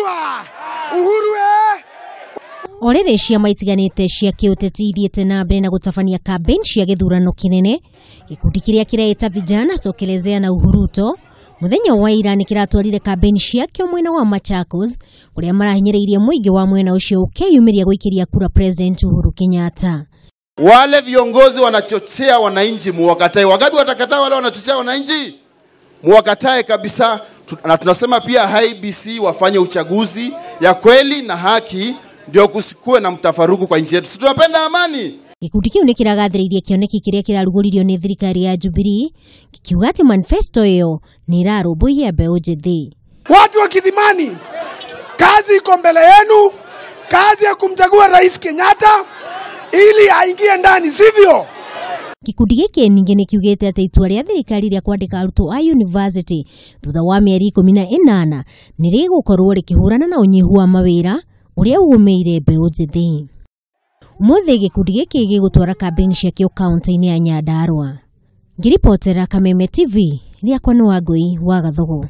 nima Uhuru Orere ciama itiganite cia kiuteti ithiete na mbere na gutabania campaign cia githurano kinene gikundi kiria kireeta vijana tokelezea na Uhuruto muthenya wa ira ni kiratwarire campaign ciakio mwena wa Machakos kuria marahinyereirie muingi wa mwena ucio ukeyumiria guikiria kura President Uhuru Kenyatta. Wale viongozi wanachochea wananchi muwakatae. Wangapi watakataa wale wanachochea wananchi? Muwakatae kabisa. Na tunasema pia IEBC wafanye uchaguzi ya kweli na haki ndio kusikue na mtafaruku kwa nchi yetu. Si tunapenda amani. Gikundi kiu ni kiragathiririe kioneki kiria kiraruguririo ni thirikari ya Jubilee kikiuga ati manifesto iyo ni irarũmbũiya mbeũ njĩthĩ. Watu wa Kidhimani, kazi iko mbele yenu, kazi ya kumchagua Rais Kenyatta ili aingie ndani, sivyo? Gikundi giki ningi ni kiugite ati itua ria thirikari ria kwandika arutwo a university thutha wa mieri 18 ni rigukorwo rikihurana na unyihu wa mawira uria ugumeire mbeũ njĩthĩ. Umuthi gikundi giki gigutwara campaign ciakio kaunti-ini ya Nyandarua. Ngiripotera Kameme TV, riakwa ni Wangui wa Gathugu.